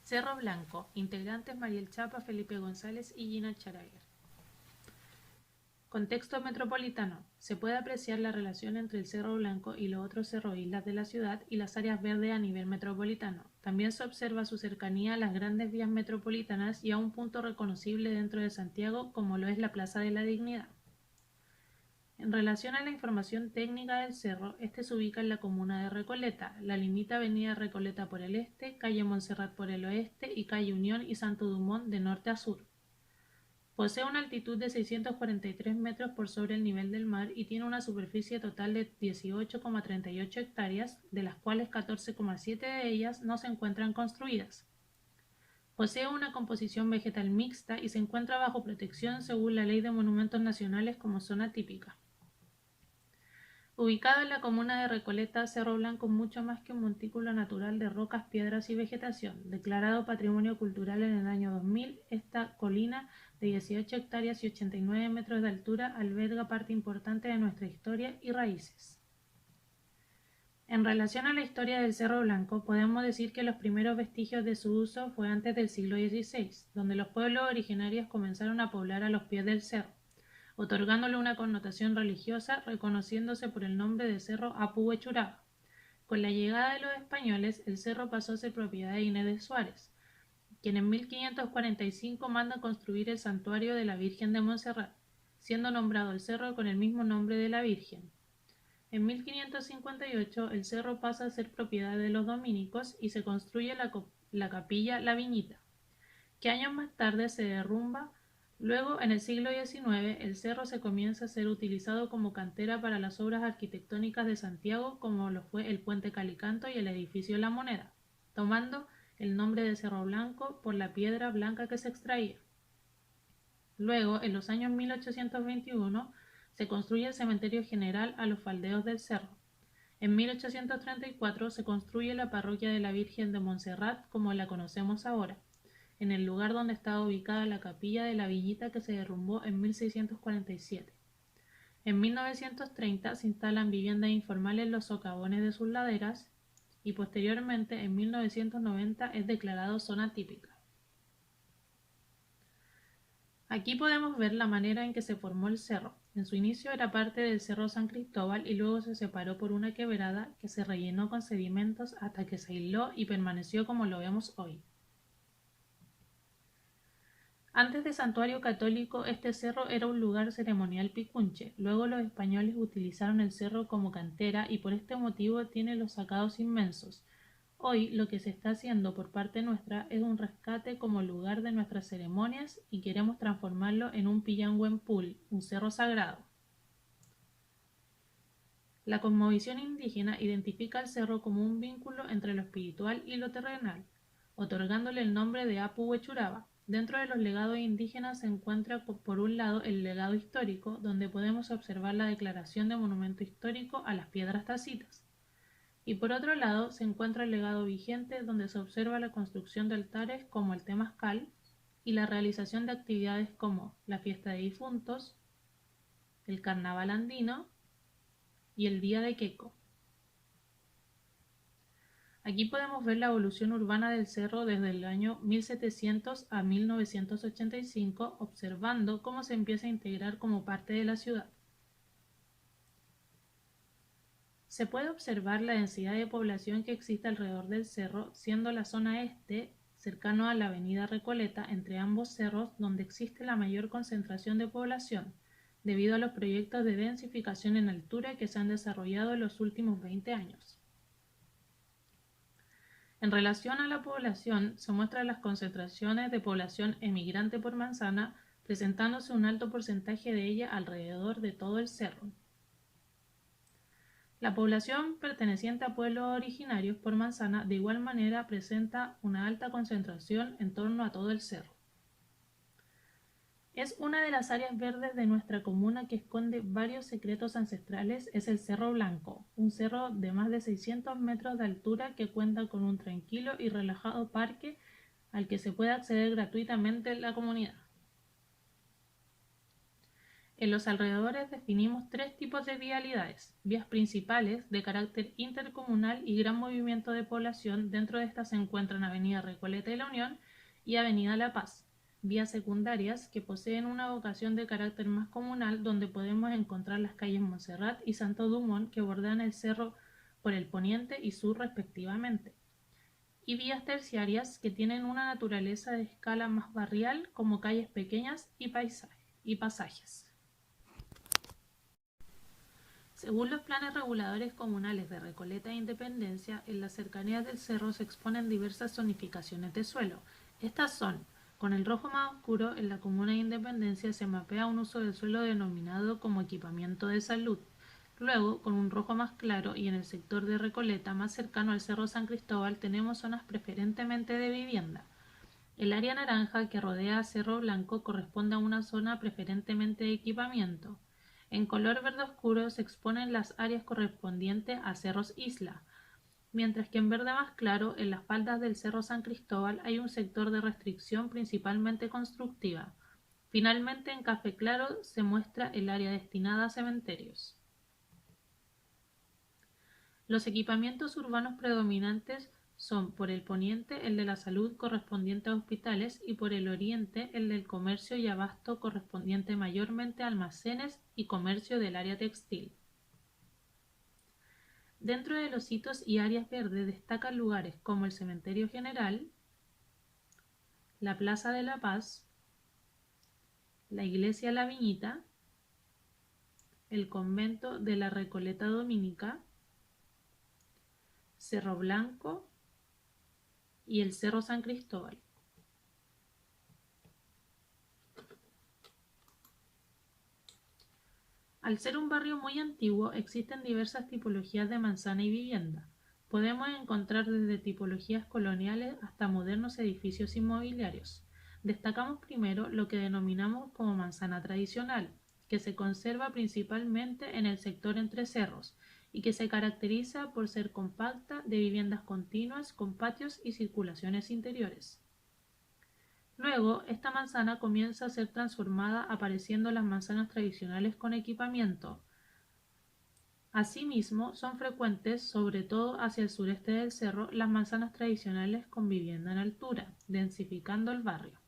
Cerro Blanco, integrantes Mariel Chapa, Felipe González y Gina Charaguer. Contexto metropolitano. Se puede apreciar la relación entre el Cerro Blanco y los otros cerro-islas de la ciudad y las áreas verdes a nivel metropolitano. También se observa su cercanía a las grandes vías metropolitanas y a un punto reconocible dentro de Santiago como lo es la Plaza de la Dignidad. En relación a la información técnica del cerro, este se ubica en la comuna de Recoleta. La limita Avenida Recoleta por el este, calle Montserrat por el oeste y calle Unión y Santo Dumont de norte a sur. Posee una altitud de 643 metros por sobre el nivel del mar y tiene una superficie total de 18,38 hectáreas, de las cuales 14,7 de ellas no se encuentran construidas. Posee una composición vegetal mixta y se encuentra bajo protección según la Ley de Monumentos Nacionales como zona típica. Ubicado en la comuna de Recoleta, Cerro Blanco es mucho más que un montículo natural de rocas, piedras y vegetación. Declarado Patrimonio Cultural en el año 2000, esta colina de 18 hectáreas y 89 metros de altura alberga parte importante de nuestra historia y raíces. En relación a la historia del Cerro Blanco, podemos decir que los primeros vestigios de su uso fue antes del siglo XVI, donde los pueblos originarios comenzaron a poblar a los pies del cerro, otorgándole una connotación religiosa, reconociéndose por el nombre de Cerro Apu Huechuraba. Con la llegada de los españoles, el cerro pasó a ser propiedad de Inés de Suárez, quien en 1545 manda construir el santuario de la Virgen de Montserrat, siendo nombrado el cerro con el mismo nombre de la Virgen. En 1558 el cerro pasa a ser propiedad de los dominicos y se construye la capilla La Viñita, que años más tarde se derrumba. Luego, en el siglo XIX, el cerro se comienza a ser utilizado como cantera para las obras arquitectónicas de Santiago, como lo fue el Puente Calicanto y el edificio La Moneda, tomando el nombre de Cerro Blanco por la piedra blanca que se extraía. Luego, en los años 1821, se construye el cementerio general a los faldeos del cerro. En 1834 se construye la parroquia de la Virgen de Montserrat como la conocemos ahora, en el lugar donde estaba ubicada la capilla de la Viñita que se derrumbó en 1647. En 1930 se instalan viviendas informales en los socavones de sus laderas y posteriormente en 1990 es declarado zona típica. Aquí podemos ver la manera en que se formó el cerro. En su inicio era parte del Cerro San Cristóbal y luego se separó por una quebrada que se rellenó con sedimentos hasta que se aisló y permaneció como lo vemos hoy. Antes de santuario católico, este cerro era un lugar ceremonial picunche. Luego los españoles utilizaron el cerro como cantera y por este motivo tiene los sacados inmensos. Hoy lo que se está haciendo por parte nuestra es un rescate como lugar de nuestras ceremonias y queremos transformarlo en un Pillanhuenpul, un cerro sagrado. La cosmovisión indígena identifica al cerro como un vínculo entre lo espiritual y lo terrenal, otorgándole el nombre de Apu Huechuraba. Dentro de los legados indígenas se encuentra por un lado el legado histórico, donde podemos observar la declaración de monumento histórico a las piedras tacitas. Y por otro lado se encuentra el legado vigente, donde se observa la construcción de altares como el temazcal y la realización de actividades como la fiesta de difuntos, el carnaval andino y el día de Queco. Aquí podemos ver la evolución urbana del cerro desde el año 1700 a 1985, observando cómo se empieza a integrar como parte de la ciudad. Se puede observar la densidad de población que existe alrededor del cerro, siendo la zona este cercano a la avenida Recoleta entre ambos cerros donde existe la mayor concentración de población, debido a los proyectos de densificación en altura que se han desarrollado en los últimos 20 años. En relación a la población, se muestran las concentraciones de población emigrante por manzana, presentándose un alto porcentaje de ella alrededor de todo el cerro. La población perteneciente a pueblos originarios por manzana de igual manera presenta una alta concentración en torno a todo el cerro. Es una de las áreas verdes de nuestra comuna que esconde varios secretos ancestrales. Es el Cerro Blanco, un cerro de más de 600 metros de altura que cuenta con un tranquilo y relajado parque al que se puede acceder gratuitamente en la comunidad. En los alrededores definimos tres tipos de vialidades: vías principales de carácter intercomunal y gran movimiento de población. Dentro de estas se encuentran Avenida Recoleta y La Unión y Avenida La Paz. Vías secundarias que poseen una vocación de carácter más comunal, donde podemos encontrar las calles Montserrat y Santo Dumont, que bordean el cerro por el poniente y sur respectivamente. Y vías terciarias que tienen una naturaleza de escala más barrial, como calles pequeñas y pasajes. Según los planes reguladores comunales de Recoleta e Independencia, en las cercanías del cerro se exponen diversas zonificaciones de suelo. Estas son: con el rojo más oscuro, en la comuna de Independencia se mapea un uso del suelo denominado como equipamiento de salud. Luego, con un rojo más claro y en el sector de Recoleta, más cercano al Cerro San Cristóbal, tenemos zonas preferentemente de vivienda. El área naranja que rodea a Cerro Blanco corresponde a una zona preferentemente de equipamiento. En color verde oscuro se exponen las áreas correspondientes a Cerros Isla, mientras que en verde más claro, en las faldas del Cerro San Cristóbal, hay un sector de restricción principalmente constructiva. Finalmente, en café claro se muestra el área destinada a cementerios. Los equipamientos urbanos predominantes son: por el poniente el de la salud correspondiente a hospitales y por el oriente el del comercio y abasto correspondiente mayormente a almacenes y comercio del área textil. Dentro de los hitos y áreas verdes destacan lugares como el Cementerio General, la Plaza de la Paz, la Iglesia La Viñita, el Convento de la Recoleta Dominica, Cerro Blanco y el Cerro San Cristóbal. Al ser un barrio muy antiguo, existen diversas tipologías de manzana y vivienda. Podemos encontrar desde tipologías coloniales hasta modernos edificios inmobiliarios. Destacamos primero lo que denominamos como manzana tradicional, que se conserva principalmente en el sector entre cerros y que se caracteriza por ser compacta, de viviendas continuas, con patios y circulaciones interiores. Luego, esta manzana comienza a ser transformada, apareciendo las manzanas tradicionales con equipamiento. Asimismo, son frecuentes, sobre todo hacia el sureste del cerro, las manzanas tradicionales con vivienda en altura, densificando el barrio.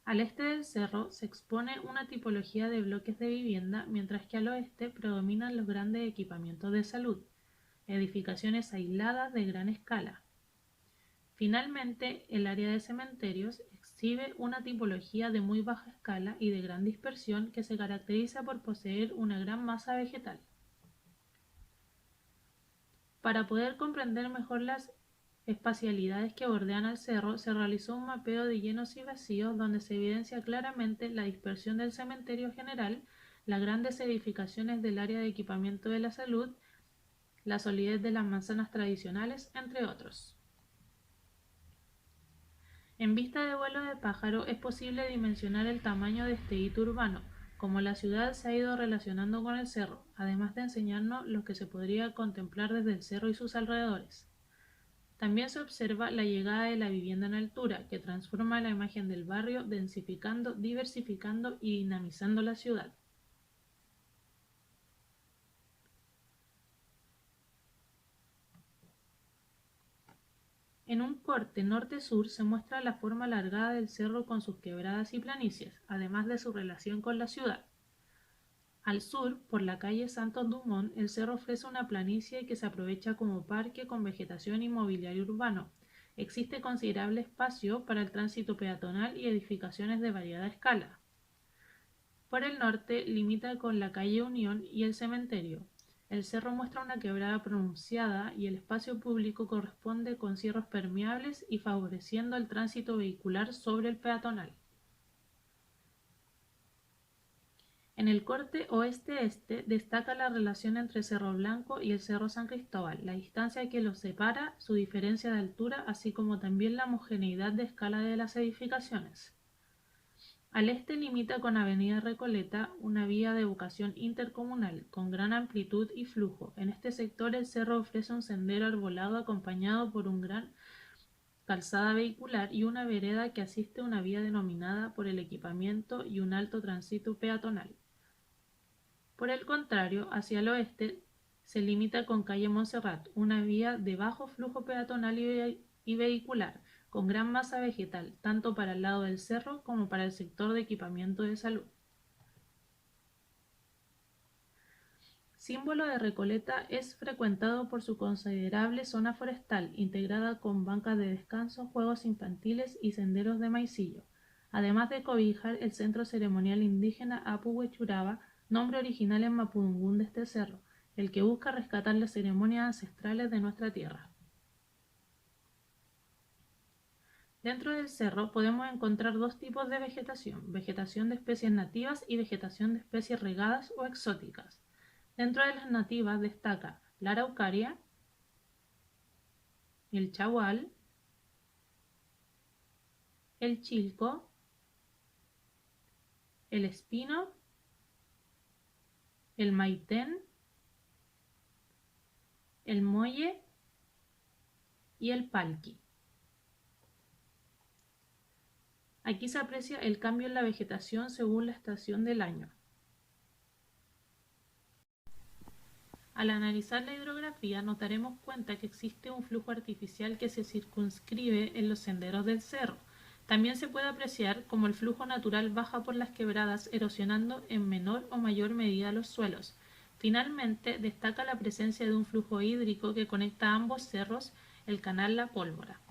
Al este del cerro se expone una tipología de bloques de vivienda, mientras que al oeste predominan los grandes equipamientos de salud, edificaciones aisladas de gran escala. Finalmente, el área de cementerios exhibe una tipología de muy baja escala y de gran dispersión, que se caracteriza por poseer una gran masa vegetal. Para poder comprender mejor las espacialidades que bordean al cerro, se realizó un mapeo de llenos y vacíos, donde se evidencia claramente la dispersión del cementerio general, las grandes edificaciones del área de equipamiento de la salud, la solidez de las manzanas tradicionales, entre otros. En vista de vuelo de pájaro es posible dimensionar el tamaño de este hito urbano, cómo la ciudad se ha ido relacionando con el cerro, además de enseñarnos lo que se podría contemplar desde el cerro y sus alrededores. También se observa la llegada de la vivienda en altura, que transforma la imagen del barrio, densificando, diversificando y dinamizando la ciudad. En un corte norte-sur se muestra la forma alargada del cerro con sus quebradas y planicies, además de su relación con la ciudad. Al sur, por la calle Santos Dumont, el cerro ofrece una planicie que se aprovecha como parque con vegetación y mobiliario urbano. Existe considerable espacio para el tránsito peatonal y edificaciones de variada escala. Por el norte, limita con la calle Unión y el cementerio. El cerro muestra una quebrada pronunciada y el espacio público corresponde con cierros permeables y favoreciendo el tránsito vehicular sobre el peatonal. En el corte oeste-este destaca la relación entre Cerro Blanco y el Cerro San Cristóbal, la distancia que los separa, su diferencia de altura, así como también la homogeneidad de escala de las edificaciones. Al este limita con Avenida Recoleta, una vía de vocación intercomunal, con gran amplitud y flujo. En este sector el cerro ofrece un sendero arbolado acompañado por un gran calzada vehicular y una vereda que asiste a una vía denominada por el equipamiento y un alto tránsito peatonal. Por el contrario, hacia el oeste se limita con calle Montserrat, una vía de bajo flujo peatonal y vehicular, con gran masa vegetal, tanto para el lado del cerro como para el sector de equipamiento de salud. Símbolo de Recoleta, es frecuentado por su considerable zona forestal, integrada con bancas de descanso, juegos infantiles y senderos de maicillo, además de cobijar el centro ceremonial indígena Apu Huechuraba, nombre original en mapudungún de este cerro, el que busca rescatar las ceremonias ancestrales de nuestra tierra. Dentro del cerro podemos encontrar dos tipos de vegetación de especies nativas y vegetación de especies regadas o exóticas. Dentro de las nativas destaca la araucaria, el chagual, el chilco, el espino, el maitén, el molle y el palqui. Aquí se aprecia el cambio en la vegetación según la estación del año. Al analizar la hidrografía notaremos cuenta que existe un flujo artificial que se circunscribe en los senderos del cerro. También se puede apreciar cómo el flujo natural baja por las quebradas, erosionando en menor o mayor medida los suelos. Finalmente, destaca la presencia de un flujo hídrico que conecta ambos cerros, el canal La Pólvora.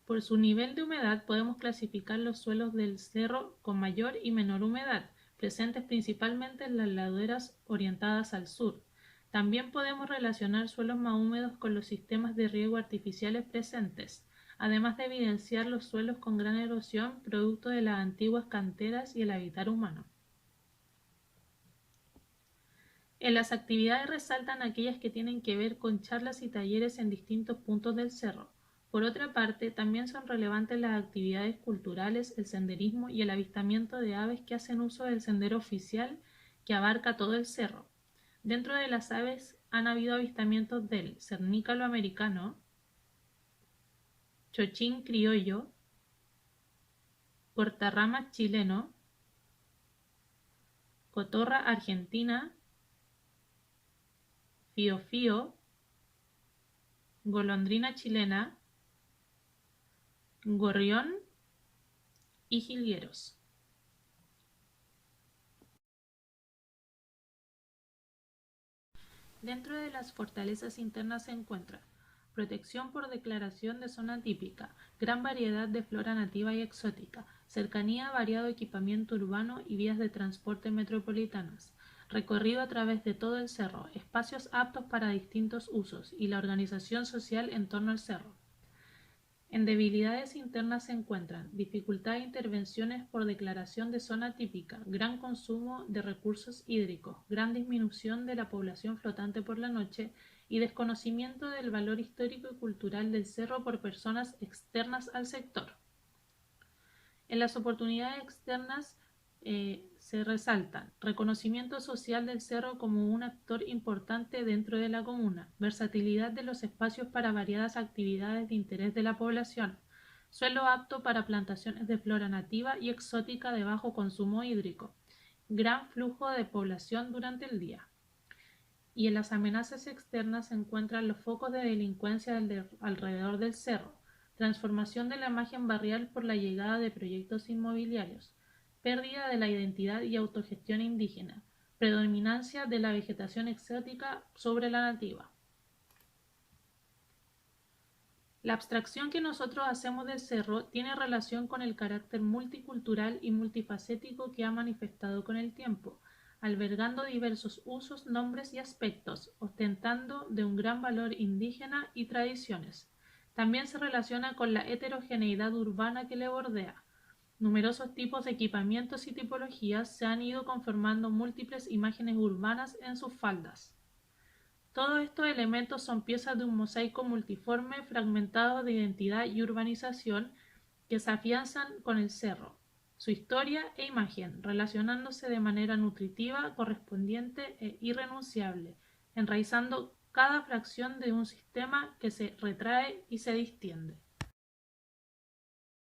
Por su nivel de humedad podemos clasificar los suelos del cerro con mayor y menor humedad, presentes principalmente en las laderas orientadas al sur. También podemos relacionar suelos más húmedos con los sistemas de riego artificiales presentes, además de evidenciar los suelos con gran erosión producto de las antiguas canteras y el habitar humano. En las actividades resaltan aquellas que tienen que ver con charlas y talleres en distintos puntos del cerro. Por otra parte, también son relevantes las actividades culturales, el senderismo y el avistamiento de aves que hacen uso del sendero oficial que abarca todo el cerro. Dentro de las aves han habido avistamientos del cernícalo americano, chochín criollo, puertarramas chileno, cotorra argentina, fío-fío, golondrina chilena, gorrión y jilgueros. Dentro de las fortalezas internas se encuentra protección por declaración de zona típica, gran variedad de flora nativa y exótica, cercanía a variado equipamiento urbano y vías de transporte metropolitanas, recorrido a través de todo el cerro, espacios aptos para distintos usos y la organización social en torno al cerro. En debilidades internas se encuentran dificultad de intervenciones por declaración de zona típica, gran consumo de recursos hídricos, gran disminución de la población flotante por la noche y desconocimiento del valor histórico y cultural del cerro por personas externas al sector. En las oportunidades externas se resaltan reconocimiento social del cerro como un actor importante dentro de la comuna, versatilidad de los espacios para variadas actividades de interés de la población, suelo apto para plantaciones de flora nativa y exótica de bajo consumo hídrico, gran flujo de población durante el día. Y en las amenazas externas se encuentran los focos de delincuencia alrededor del cerro, transformación de la imagen barrial por la llegada de proyectos inmobiliarios, pérdida de la identidad y autogestión indígena, predominancia de la vegetación exótica sobre la nativa. La abstracción que nosotros hacemos del cerro tiene relación con el carácter multicultural y multifacético que ha manifestado con el tiempo, albergando diversos usos, nombres y aspectos, ostentando de un gran valor indígena y tradiciones. También se relaciona con la heterogeneidad urbana que le bordea. Numerosos tipos de equipamientos y tipologías se han ido conformando múltiples imágenes urbanas en sus faldas. Todos estos elementos son piezas de un mosaico multiforme, fragmentado de identidad y urbanización que se afianzan con el cerro, su historia e imagen, relacionándose de manera nutritiva, correspondiente e irrenunciable, enraizando cada fracción de un sistema que se retrae y se distiende.